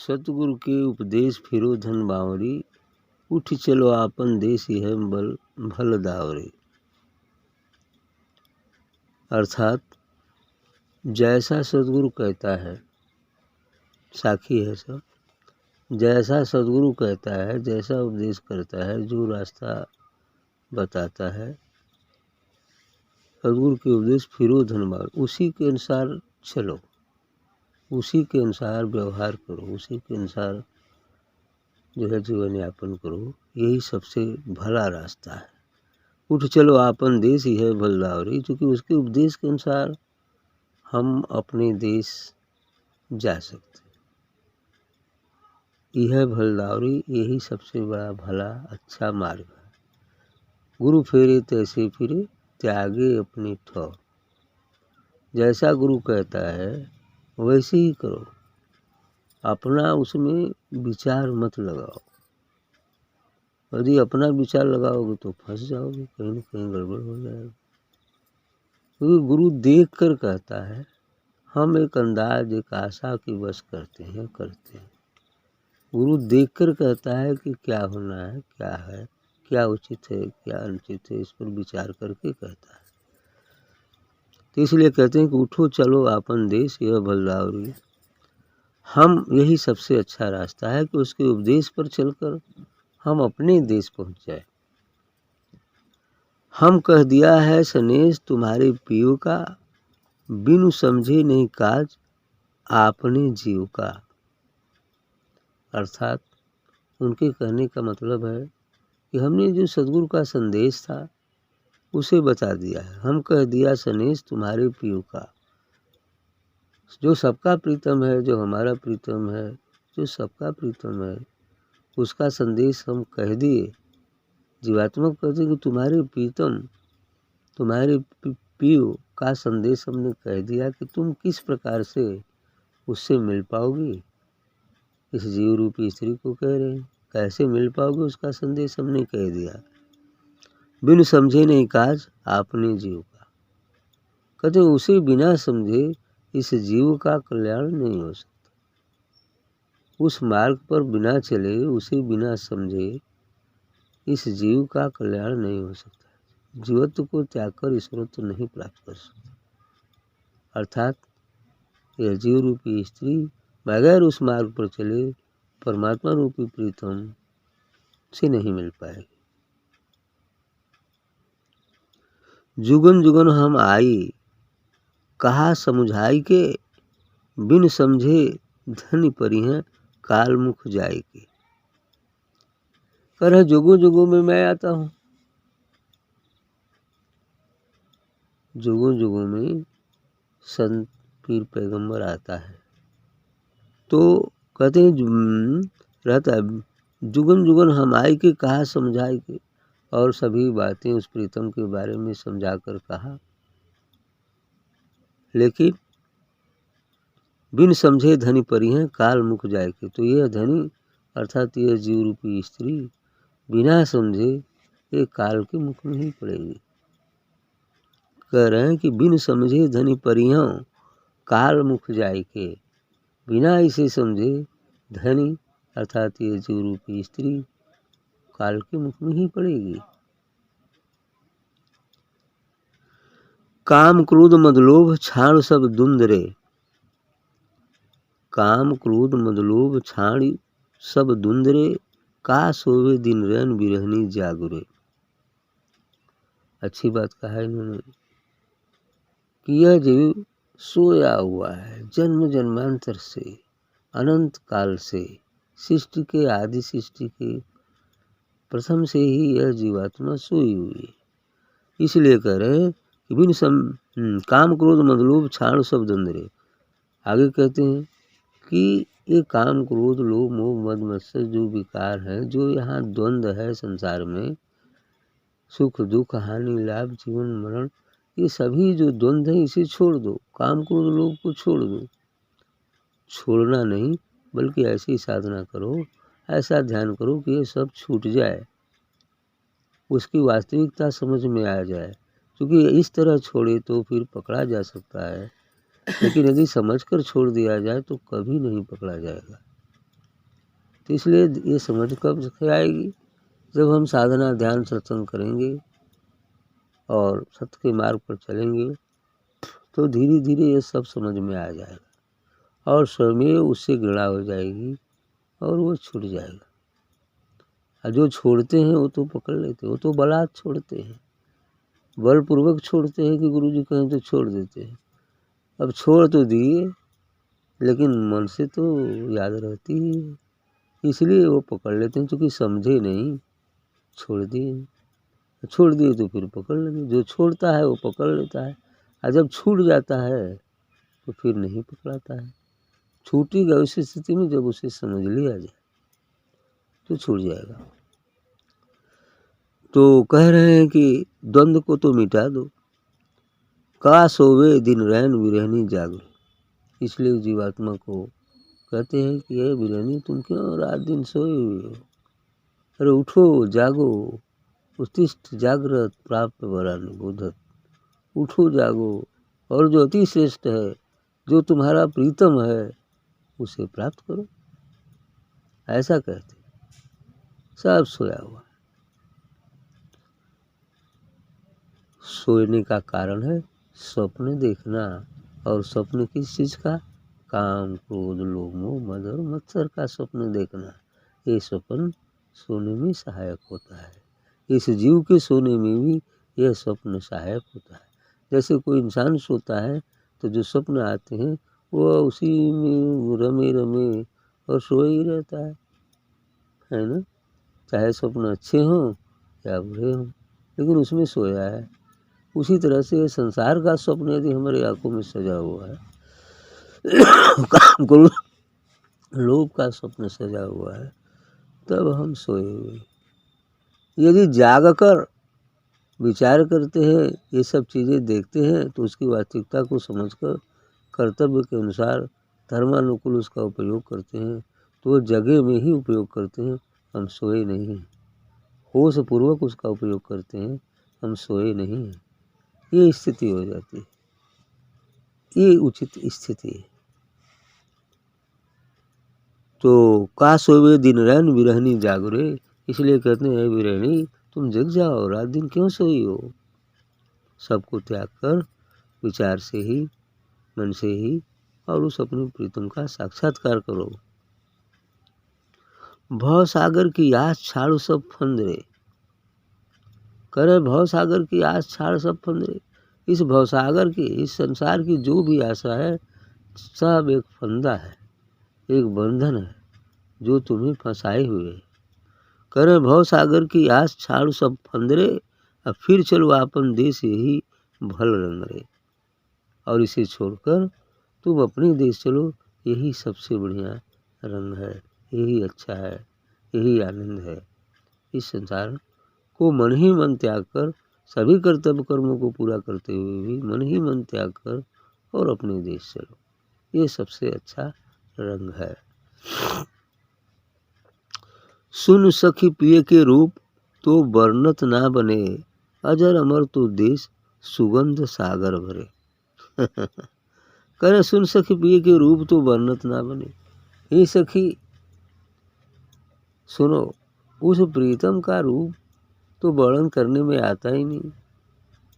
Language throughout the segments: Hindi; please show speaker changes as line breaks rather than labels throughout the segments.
सतगुरु के उपदेश फिरो धन बावरी, उठ चलो आपन देश है भल दावरी। अर्थात जैसा सतगुरु कहता है, साखी है सब, जैसा सतगुरु कहता है, जैसा उपदेश करता है, जो रास्ता बताता है, सतगुरु के उपदेश फिरो धन बावरी, उसी के अनुसार चलो, उसी के अनुसार व्यवहार करो, उसी के अनुसार जो है जीवन यापन करो, यही सबसे भला रास्ता है। उठ चलो आपन देश ही है भल दावरी, क्योंकि उसके उपदेश के अनुसार हम अपने देश जा सकते। यह भल दावरी, यही सबसे बड़ा भला अच्छा मार्ग है। गुरु फेरे तैसे फिरे, त्यागे अपनी ठौर। जैसा गुरु कहता है वैसे ही करो, अपना उसमें विचार मत लगाओ। यदि अपना विचार लगाओगे तो फंस जाओगे, कहीं न कहीं गड़बड़ हो जाएगा। क्योंकि गुरु देख कर कहता है, हम एक अंदाज एक आशा की बस करते हैं। गुरु देख कर कहता है कि क्या होना है, क्या उचित है, क्या अनुचित है, इस पर विचार करके कहता है। तो इसलिए कहते हैं कि उठो चलो आपन देश यह भल दावरी। हम यही सबसे अच्छा रास्ता है कि उसके उपदेश पर चलकर हम अपने देश पहुंच जाए। हम कह दिया है सनेश तुम्हारे पियो का, बिनु समझे नहीं काज आपने जीव का। अर्थात उनके कहने का मतलब है कि हमने जो सद्गुरु का संदेश था उसे बता दिया है। हम कह दिया सनेश तुम्हारे पियो का, जो सबका प्रीतम है, जो हमारा प्रीतम है, जो सबका प्रीतम है, उसका संदेश हम कह दिए। जीवात्मा कहते हैं कि तुम्हारे प्रीतम, तुम्हारे पियो का संदेश हमने कह दिया कि तुम किस प्रकार से उससे मिल पाओगे। इस जीव रूपी स्त्री को कह रहे हैं, कैसे मिल पाओगे उसका संदेश हमने कह दिया। बिन समझे नहीं काज आपने जीव का, कहते उसे बिना समझे इस जीव का कल्याण नहीं हो सकता। उस मार्ग पर बिना चले, उसे बिना समझे इस जीव का कल्याण नहीं हो सकता। जीवत्व को त्याग कर ईश्वरत्व नहीं प्राप्त कर सकता। अर्थात यह जीव रूपी स्त्री बगैर उस मार्ग पर चले परमात्मा रूपी प्रीतम से नहीं मिल पाएगी। जुगन जुगन हम आई, कहा समुझाई के, बिन समझे धन परिहं काल मुख जाए के। कर जुगों जुगों में मैं आता हूँ, जुगों जुगों में संत पीर पैगंबर आता है। तो कहते हैं रहता है जुगन जुगन हम आई के, कहा समझाई के, और सभी बातें उस प्रीतम के बारे में समझा कर कहा, लेकिन बिन समझे धनी परिहं काल मुख जाए के। तो यह धनी अर्थात यह जीव रूपी स्त्री बिना समझे ये काल के मुख में ही पड़ेगी। कह रहे हैं कि बिन समझे धनी परिहं काल मुख जाए के, बिना इसे समझे धनी अर्थात ये जीव रूपी स्त्री काल के मुख में ही पड़ेगी। काम क्रोध मदलोभ छाण सब दुंदरे, काम क्रोध मदलोभ छाण सब दुंदरे, का सोवे दिन रैन बिरहनी जागुरे। अच्छी बात कहा है इन्होंने कि यह जीव सोया हुआ है जन्म जन्मांतर से, अनंत काल से, सृष्टि के आदि सृष्टि के प्रथम से ही यह जीवात्मा सोई हुई है। इसलिए कह रहे हैं कि बिन काम क्रोध मदलोभ छाण सब दुंदरे। आगे कहते हैं कि ये काम क्रोध लोभ मोह मद मत्सर जो विकार है, जो यहाँ द्वंद्व है संसार में, सुख दुख हानि लाभ जीवन मरण, ये सभी जो द्वंद्व है इसे छोड़ दो। काम क्रोध लोभ को छोड़ दो। छोड़ना नहीं बल्कि ऐसी साधना करो, ऐसा ध्यान करो कि ये सब छूट जाए, उसकी वास्तविकता समझ में आ जाए। क्योंकि इस तरह छोड़े तो फिर पकड़ा जा सकता है, लेकिन यदि समझकर छोड़ दिया जाए तो कभी नहीं पकड़ा जाएगा। तो इसलिए ये समझ कब से आएगी, जब हम साधना ध्यान सत्संग करेंगे और सत्य के मार्ग पर चलेंगे, तो धीरे धीरे ये सब समझ में आ जाएगा और स्वयं उससे घृणा हो जाएगी और वो छूट जाएगा। और जो छोड़ते हैं वो तो पकड़ लेते हैं, वो तो बलात् छोड़ते हैं, बलपूर्वक छोड़ते हैं कि गुरुजी कहें तो छोड़ देते हैं। अब छोड़ तो दिए लेकिन मन से तो याद रहती ही है, इसलिए वो पकड़ लेते हैं, क्योंकि समझे नहीं, छोड़ दिए। छोड़ दिए तो फिर पकड़ लेंगे, जो छोड़ता है वो पकड़ लेता है, और जब छूट जाता है तो फिर नहीं पकड़ाता है। छूटेगा उस स्थिति में जब उसे समझ लिया जाए तो छूट जाएगा। तो कह रहे हैं कि द्वंद्व को तो मिटा दो, का सोवे दिन रैन विरहनी जागो। इसलिए जीवात्मा को कहते हैं कि ये विरहनी तुम क्यों रात दिन सोए हुए हो, अरे उठो जागो, उत्तिष्ठ जागृत प्राप्त वरानि बोधत। उठो जागो और जो अति श्रेष्ठ है, जो तुम्हारा प्रीतम है, उसे प्राप्त करो, ऐसा कहते। सब सोया हुआ, सोने का कारण है स्वप्न देखना, और स्वप्न किस चीज़ का, काम क्रोध लोभ मोह मद और मत्सर का स्वप्न देखना। ये स्वप्न सोने में सहायक होता है, इस जीव के सोने में भी यह स्वप्न सहायक होता है। जैसे कोई इंसान सोता है तो जो स्वप्न आते हैं वो उसी में रमे रमे और सोए ही रहता है ना, चाहे स्वप्न अच्छे हों या बुरे हों, लेकिन उसमें सोया है। उसी तरह से संसार का स्वप्न यदि हमारी आंखों में सजा हुआ है, लोभ का स्वप्न सजा हुआ है, तब हम सोए हुए। यदि जागकर विचार करते हैं, ये सब चीज़ें देखते हैं, तो उसकी वास्तविकता को समझकर कर्तव्य के अनुसार धर्मानुकूल उसका उपयोग करते हैं, तो वो जगह में ही उपयोग करते हैं, हम सोए नहीं हैं। होश पूर्वक उसका उपयोग करते हैं, हम सोए नहीं हैं। ये स्थिति हो जाती है, ये उचित स्थिति है। तो का सोवे दिन रैन विरहनी जागरे, इसलिए कहते हैं विरहनी तुम जग जाओ, रात दिन क्यों सोई हो। सबको त्याग कर विचार से ही, मन से ही, और उस अपने प्रीतम का साक्षात्कार करो। भव सागर की आस छाड़ो सब फंदरे, करे भव सागर की आस छाड़ सब फंदरे। इस भवसागर की, इस संसार की जो भी आशा है, सब एक फंदा है, एक बंधन है जो तुम्हें फंसाए हुए है। करे भव सागर की आस छाड़ो सब फंदरे, अब फिर चलो आपन देश यही भल रंग रे। और इसे छोड़कर तुम अपने देश चलो, यही सबसे बढ़िया रंग है, यही अच्छा है, यही आनंद है। इस संसार को मन ही मन त्याग कर, सभी कर्तव्य कर्मों को पूरा करते हुए भी मन ही मन त्याग कर और अपने देश चलो, ये सबसे अच्छा रंग है। सुन सखी पिए के रूप तो वर्णत ना बने, अजर अमर तो देश सुगंध सागर भरे। करे सुन सखी पिए के रूप तो वर्णत ना बने। हे सखी सुनो, उस प्रीतम का रूप तो वर्णन करने में आता ही नहीं।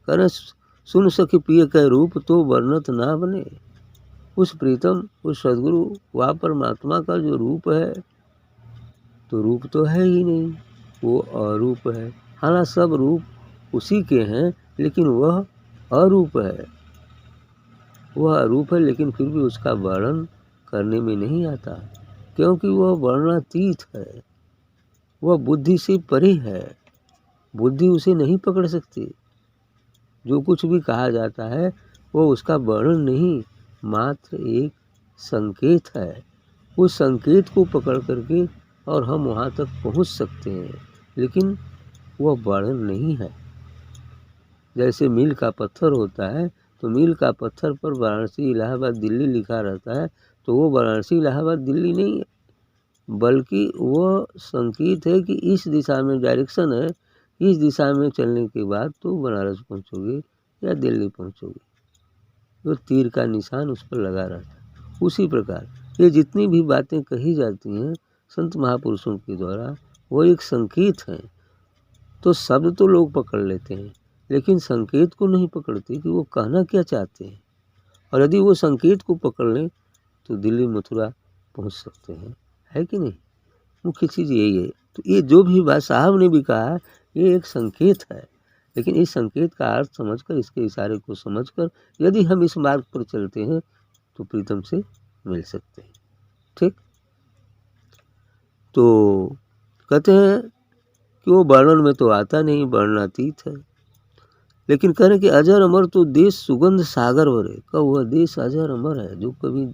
करे सुन सखी पिए का रूप तो वर्णत ना बने। उस प्रीतम, उस सदगुरु व परमात्मा का जो रूप है, तो रूप तो है ही नहीं, वो अरूप है। हालांकि सब रूप उसी के हैं, लेकिन वह अरूप है। वह अरूप है, लेकिन फिर भी उसका वर्णन करने में नहीं आता, क्योंकि वह वर्णातीत है, वह बुद्धि से परे है, बुद्धि उसे नहीं पकड़ सकती। जो कुछ भी कहा जाता है वो उसका वर्णन नहीं, मात्र एक संकेत है। उस संकेत को पकड़ करके और हम वहाँ तक पहुँच सकते हैं, लेकिन वह वर्णन नहीं है। जैसे मील का पत्थर होता है, तो मील का पत्थर पर वाराणसी इलाहाबाद दिल्ली लिखा रहता है, तो वो वाराणसी इलाहाबाद दिल्ली नहीं है, बल्कि वह संकेत है कि इस दिशा में डायरेक्शन है, इस दिशा में चलने के बाद तो बनारस पहुँचोगे या दिल्ली पहुँचोगे। तो तीर का निशान उस पर लगा रहता है। उसी प्रकार ये जितनी भी बातें कही जाती हैं, संत महापुरुषों के द्वारा वो एक संकेत है। तो शब्द तो लोग पकड़ लेते हैं, लेकिन संकेत को नहीं पकड़ते कि वो कहना क्या चाहते हैं। और यदि वो संकेत को पकड़ लें तो दिल्ली मथुरा पहुंच सकते हैं, है कि नहीं। मुख्य चीज़ यही है। तो ये जो भी बात साहब ने भी कहा है, ये एक संकेत है, लेकिन इस संकेत का अर्थ समझकर, इसके इशारे को समझकर यदि हम इस मार्ग पर चलते हैं तो प्रीतम से मिल सकते हैं। ठीक। तो कहते हैं कि वो वर्णन में तो आता नहीं, वर्णनातीत है, लेकिन कह रहे कि अजर अमर तो देश सुगंध सागर भरे का वह देश अजर अमर है, जो कभी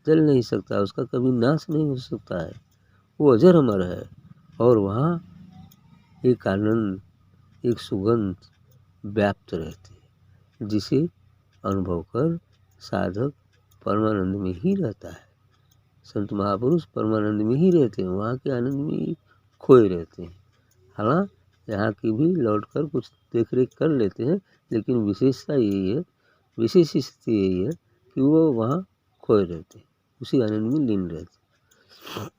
जल नहीं सकता, उसका कभी नाश नहीं हो सकता है, वो अजर अमर है। और वहाँ एक आनंद, एक सुगंध व्याप्त रहती है, जिसे अनुभव कर साधक परमानंद में ही रहता है। संत महापुरुष परमानंद में ही रहते हैं, वहाँ के आनंद में ही खोए रहते हैं। हालांकि यहाँ की भी लौट कर कुछ देख रेख कर लेते हैं, लेकिन विशेषता यही है, विशेष स्थिति यही है कि वो वहाँ खोए रहते हैं, उसी आनंद में लीन रहते।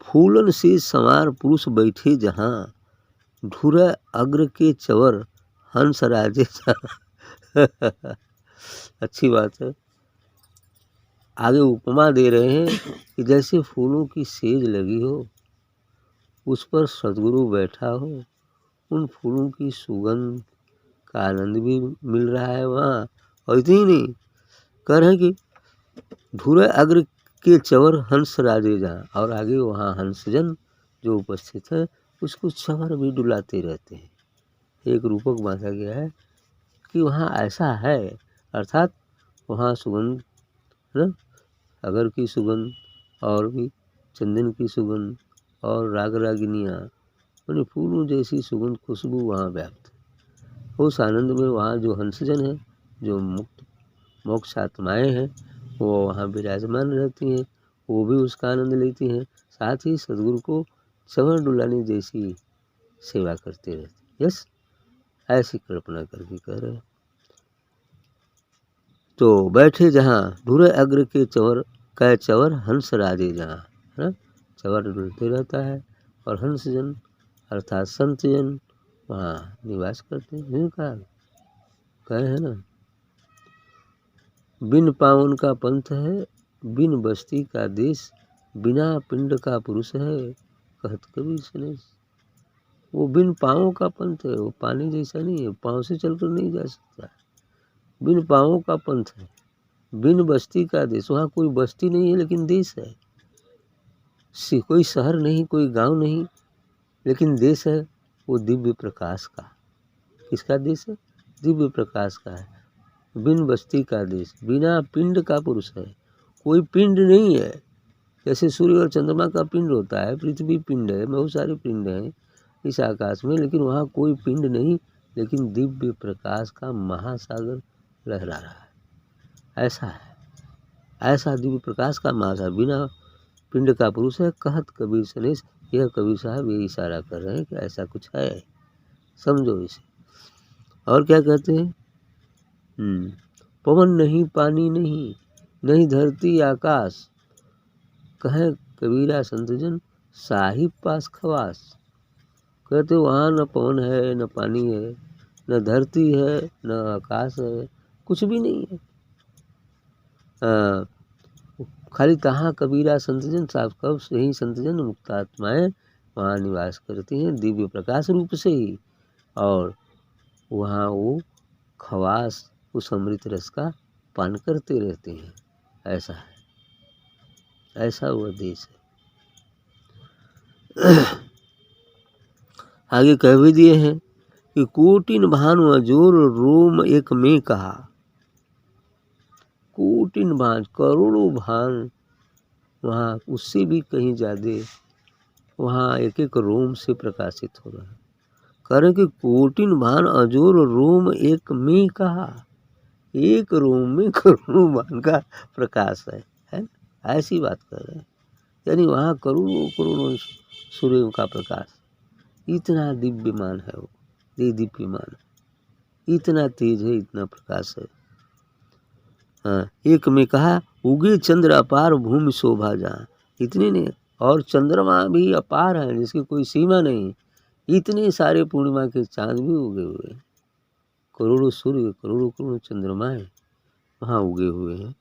फूलन से संवार पुरुष बैठे जहाँ, ढूरा अग्र के चवर हंस राजे अच्छी बात है। आगे उपमा दे रहे हैं कि जैसे फूलों की सेज लगी हो, उस पर सद्गुरु बैठा हो, उन फूलों की सुगंध का आनंद भी मिल रहा है वहाँ। और इतनी नहीं, कह रहे हैं कि धुरे अग्र के चवर हंस राजे जहाँ, और आगे वहाँ हंसजन जो उपस्थित है उसको चवर भी डुलाते रहते हैं। एक रूपक बांधा गया है कि वहाँ ऐसा है, अर्थात वहाँ सुगंध ना, अगर की सुगंध और भी चंदन की सुगंध और राग रागिनियाँ, यानी फूलों जैसी सुगंध खुशबू वहाँ व्याप्त है। उस आनंद में वहाँ जो हंसजन है, जो मुक्त मोक्ष आत्माएँ हैं, वो वहाँ विराजमान रहती हैं, वो भी उसका आनंद लेती हैं, साथ ही सदगुरु को चवर डुलाने जैसी सेवा करते रहते। यस, ऐसी कल्पना करके कह रहे हैं। तो बैठे जहाँ धुरे अग्र के चवर कै चवर हंस राजे जहाँ, है ना, चवर डुलते रहता है और हंसजन अर्थात संतजन वहाँ निवास करते हैं। जिनका कहे है ना, बिन पावन का पंथ है, बिन बस्ती का देश, बिना पिंड का पुरुष है, कहत कबीर सनेश। वो बिन पाँवों का पंथ है, वो पानी जैसा नहीं है, पाँव से चलकर नहीं जा सकता। बिन पाँवों का पंथ है, बिन बस्ती का देश, वहाँ कोई बस्ती नहीं है लेकिन देश है, कोई शहर नहीं, कोई गांव नहीं, लेकिन देश है वो दिव्य प्रकाश का। किसका देश है? दिव्य प्रकाश का है। बिन बस्ती का देश, बिना पिंड का पुरुष है, कोई पिंड नहीं है। जैसे सूर्य और चंद्रमा का पिंड होता है, पृथ्वी पिंड है, बहुत सारे पिंड हैं इस आकाश में, लेकिन वहाँ कोई पिंड नहीं, लेकिन दिव्य प्रकाश का महासागर लहरा रहा है। ऐसा है, ऐसा दिव्य प्रकाश का महासागर बिना पिंड का पुरुष है, कहत कबीर सनेश। यह कबीर साहब ये इशारा कर रहे हैं कि ऐसा कुछ है, समझो इसे। और क्या कहते हैं? पवन नहीं, पानी नहीं, नहीं धरती आकाश, कहे कबीरा संतजन, साहिब पास खवास। कहते वहाँ न पवन है, न पानी है, न धरती है, न आकाश है, कुछ भी नहीं है। खाली तहाँ कबीरा संतजन, साफ कब से ही संतजन मुक्त आत्माएँ वहाँ निवास करती हैं दिव्य प्रकाश रूप से ही, और वहाँ वो खवास उस अमृत रस का पान करते रहते हैं। ऐसा है, ऐसा वह देश है। आगे कह भी दिए हैं कि कोटिन भानु अजोर रोम एक में कहा। कोटिन भान, करोड़ों भान, वहाँ उससे भी कहीं ज़्यादा वहाँ एक एक रोम से प्रकाशित हो रहा है। करें कि कोटिन भान अजोर रोम एक में कहा, एक रोम में करोड़ों भान का प्रकाश है, ऐसी बात कर रहे हैं। यानी वहाँ करोड़ों करोड़ों सूर्यों का प्रकाश, इतना दिव्यमान है वो, दीप्यमान है, इतना तेज है, इतना प्रकाश है। हाँ, एक में कहा उगे चंद्र अपार भूमि शोभा जहाँ, इतने नहीं, और चंद्रमा भी अपार है जिसकी कोई सीमा नहीं। इतने सारे पूर्णिमा के चांद भी उगे हुए हैं, करोड़ों सूर्य, करोड़ों करोड़ों चंद्रमाएं वहाँ उगे हुए हैं।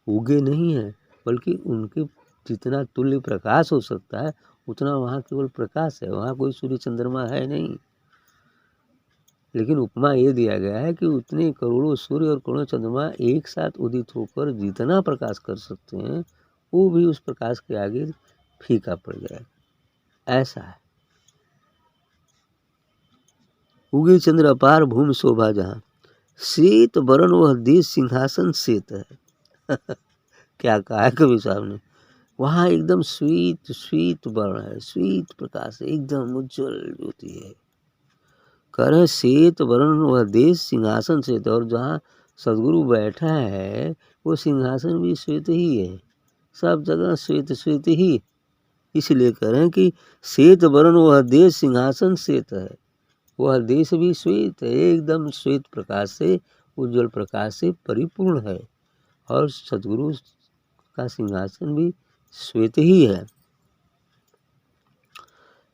उगे नहीं हैं, बल्कि उनके जितना तुल्य प्रकाश हो सकता है उतना वहाँ केवल प्रकाश है, वहाँ कोई सूर्य चंद्रमा है नहीं। लेकिन उपमा ये दिया गया है कि उतने करोड़ों सूर्य और करोड़ों चंद्रमा एक साथ उदित होकर जितना प्रकाश कर सकते हैं वो भी उस प्रकाश के आगे फीका पड़ जाएगा, ऐसा है। उगे चंद्र अपार भूमि शोभा जहाँ, श्वेत वरण वह देश सिंहासन श्वेत है। क्या कहा है कवि साहब ने, वहाँ एकदम श्वेत श्वेत वर्ण है, श्वेत प्रकाश है, एकदम उज्जवल ज्योति है। कह रहे श्वेत वर्ण वह देश सिंहासन श्वेत, और जहाँ सदगुरु बैठा है वो सिंहासन भी श्वेत ही है, सब जगह श्वेत श्वेत ही। इसलिए कह रहे हैं कि श्वेत वर्ण वह देश सिंहासन श्वेत है, वह देश भी श्वेत है, एकदम श्वेत प्रकाश से, उज्जवल प्रकाश से परिपूर्ण है, और सदगुरु का सिंहासन भी श्वेत ही है।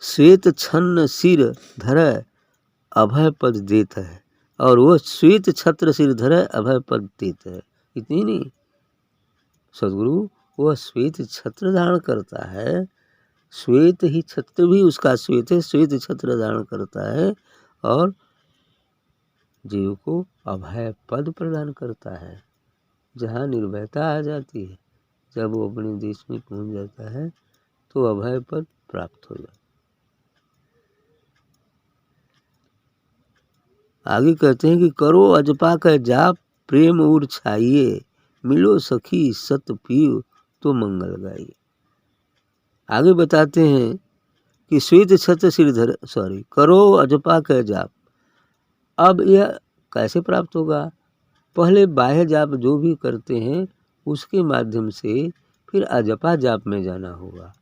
श्वेत छन्न सिर धर अभय पद देत है, और वह श्वेत छत्र सिर धर अभय पद देत है। इतनी नहीं, सदगुरु वह श्वेत छत्र धारण करता है, श्वेत ही छत्र भी उसका श्वेत है, श्वेत छत्र धारण करता है और जीव को अभय पद प्रदान करता है, जहाँ निर्भयता आ जाती है। जब वो अपने देश में पहुंच जाता है तो अभय पद प्राप्त हो जाता है। आगे कहते हैं कि करो अजपा का जाप प्रेम उर छाइए, मिलो सखी सत पियो तो मंगल गाइए। आगे बताते हैं कि श्वेत छत्र सिरधर करो अजपा का जाप। अब यह कैसे प्राप्त होगा? पहले बाह्य जाप जो भी करते हैं उसके माध्यम से फिर अजपा जाप में जाना होगा।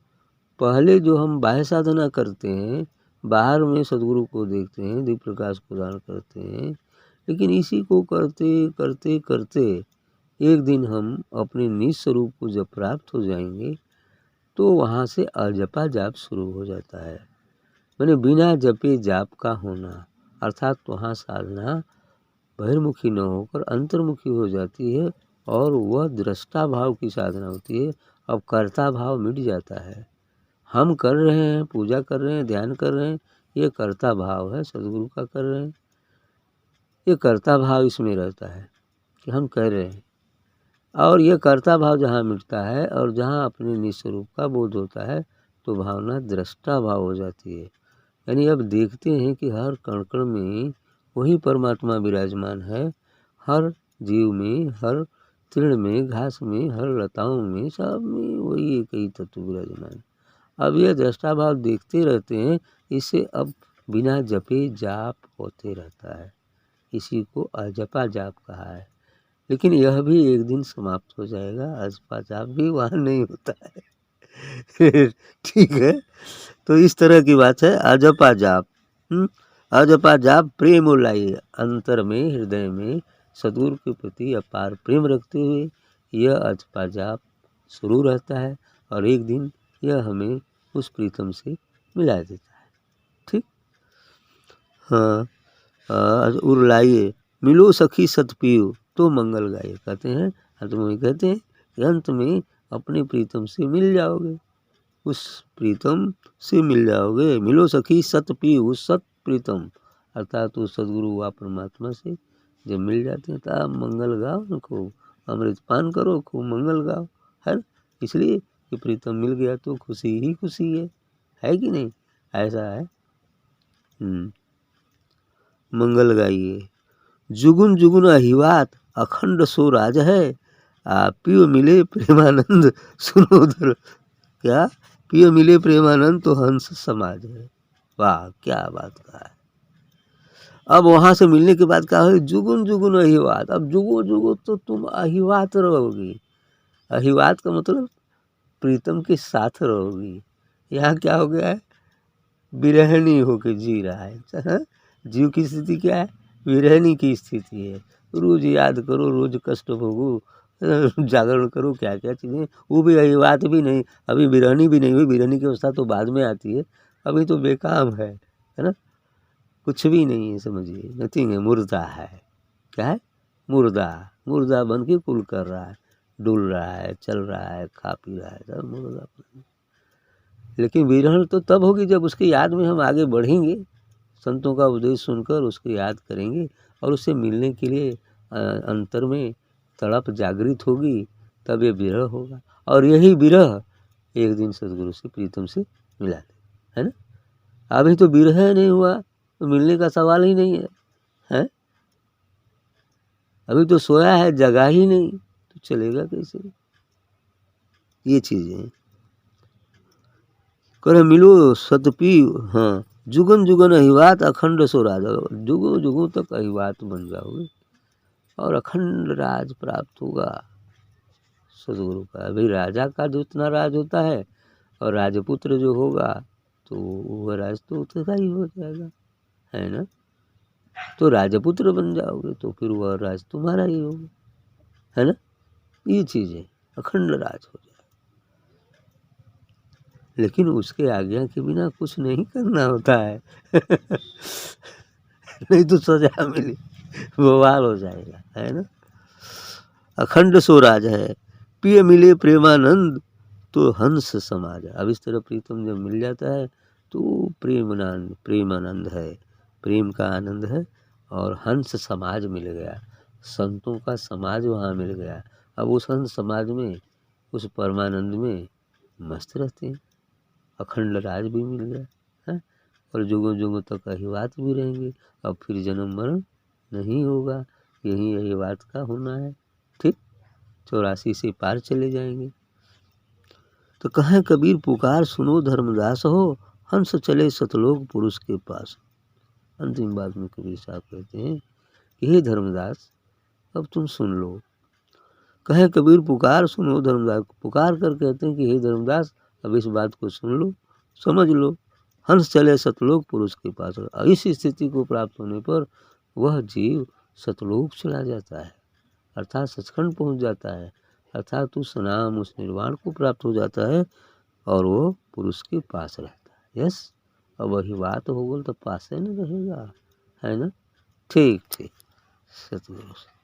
पहले जो हम बाह्य साधना करते हैं, बाहर में सदगुरु को देखते हैं, दिव्य प्रकाश को धारण करते हैं, लेकिन इसी को करते करते करते एक दिन हम अपने निज स्वरूप को जब प्राप्त हो जाएंगे तो वहाँ से अजपा जाप शुरू हो जाता है। मैंने बिना जपे जाप का होना, अर्थात वहाँ साधना बहिर्मुखी न होकर अंतर्मुखी हो जाती है और वह दृष्टा भाव की साधना होती है। अब कर्ता भाव मिट जाता है। हम कर रहे हैं, पूजा कर रहे हैं, ध्यान कर रहे हैं, ये कर्ता भाव है, सदगुरु का कर रहे हैं, ये कर्ता भाव इसमें रहता है कि हम कर रहे हैं। और ये कर्ता भाव जहाँ मिटता है और जहाँ अपने निस्वरूप का बोध होता है तो भावना दृष्टा भाव हो जाती है। यानी अब देखते हैं कि हर कण कण में वही परमात्मा विराजमान है, हर जीव में, हर तृण में, घास में, हर लताओं में, सब में वही एक ही तत्व विराजमान है। अब यह दृष्टा भाव देखते रहते हैं, इससे अब बिना जपे जाप होते रहता है। इसी को अजपा जाप कहा है। लेकिन यह भी एक दिन समाप्त हो जाएगा, अजपा जाप भी वहाँ नहीं होता है। ठीक है, तो इस तरह की बात है अजपा जाप। अजपा जाप प्रेम लाइए, अंतर में, हृदय में सदगुरु के प्रति अपार प्रेम रखते हुए यह अजपा जाप शुरू रहता है और एक दिन यह हमें उस प्रीतम से मिला देता है। ठीक, हाँ, उर लाइए, मिलो सखी सत पियो तो मंगल गाइए। कहते हैं अंत में, कहते हैं कि अंत में अपने प्रीतम से मिल जाओगे, उस प्रीतम से मिल जाओगे। मिलो सखी सत पियो, सत प्रीतम अर्थात उस सदगुरु व परमात्मा से जब मिल जाते हैं तब मंगल गाओ न खूब, अमृत पान करो, खूब मंगल गाओ, है। इसलिए कि प्रीतम मिल गया तो खुशी ही खुशी है कि नहीं? ऐसा है। मंगल गाइए, जुगुन जुगुन अहिवात अखंड सो राज है, पियो मिले प्रेमानंद सुनोदर। क्या? पियो मिले प्रेमानंद तो हंस समाज है। वाह, क्या बात कहा है। अब वहाँ से मिलने के बाद क्या है? जुगुन जुगुन अहिवात। अब जुगो जुगो तो तुम अहिवात रहोगी। अहिवात का मतलब प्रीतम के साथ रहोगी। यहाँ क्या हो गया है? विरहणी होके जी रहा है। जीव की स्थिति क्या है? विरहणी की स्थिति है। रोज याद करो, रोज कष्ट भोगो, जागरण करो क्या क्या चीज़ें, वो भी अहिवात भी नहीं, अभी बिरहनी भी नहीं हुई, बिरहनी की अवस्था तो बाद में आती है, अभी तो बेकाम है ना, कुछ भी नहीं है, समझिए नथिंग है, मुर्दा है। क्या है? मुर्दा, मुर्दा बन के कुल कर रहा है, डुल रहा है, चल रहा है, खा पी रहा है, सब मुर्दा। लेकिन विरहण तो तब होगी जब उसकी याद में हम आगे बढ़ेंगे, संतों का उपदेश सुनकर उसको याद करेंगे और उससे मिलने के लिए अंतर में तड़प जागृत होगी, तब ये विरह होगा। और यही विरह एक दिन सदगुरु से प्रीतम से मिला दे, है ना। अभी तो विरह नहीं हुआ तो मिलने का सवाल ही नहीं है, हैं? अभी तो सोया है, जगा ही नहीं, तो चलेगा कैसे? ये चीज़ें करे मिलो सतपी। हाँ, जुगन जुगन अहिवात अखंड सो राजा, जुगों जुगों तक अहिवात बन जाओगे और अखंड राज प्राप्त होगा सदगुरु का। अभी राजा का जो इतना राज होता है और राजपुत्र जो होगा तो वह राज तो उतना ही हो जाएगा, है ना। तो राजपुत्र बन जाओगे तो फिर वह राज तुम्हारा ही होगा, है ना। ये चीज़ है, अखंड राज हो जाए। लेकिन उसके आज्ञा के बिना कुछ नहीं करना होता है नहीं तो सजा मिली बवाल हो जाएगा, है ना। अखंड सो राज है, पिय मिले प्रेमानंद तो हंस समाज। अब इस तरह प्रीतम जब मिल जाता है तो प्रेमानंद है, प्रेम का आनंद है और हंस समाज मिल गया, संतों का समाज वहाँ मिल गया। अब उस हंस समाज में, उस परमानंद में मस्त रहते हैं, अखंड राज भी मिल गया है और जुगों जुगों तक अहिवात भी रहेंगे। अब फिर जन्म मरण नहीं होगा, यही अहिवात का होना है, ठीक। 84 से पार चले जाएंगे। तो कहें कबीर पुकार सुनो धर्मदास हो, हंस चले सतलोक पुरुष के पास। अंतिम बात में कबीर साहब कहते हैं कि हे धर्मदास अब तुम सुन लो। कहें कबीर पुकार सुनो धर्मदास, पुकार कर कहते हैं कि हे धर्मदास अब इस बात को सुन लो, समझ लो। हंस चले सतलोक पुरुष के पास। इस स्थिति को प्राप्त होने पर वह जीव सतलोक चला जाता है, अर्थात सचखंड पहुंच जाता है, अर्थात उस नाम उस निर्वाण को प्राप्त हो जाता है और वो पुरुष के पास रहता है। यस, अब वही बात हो गई तो पास ही नहीं रहेगा, है ना। ठीक ठीक, सतगुरु।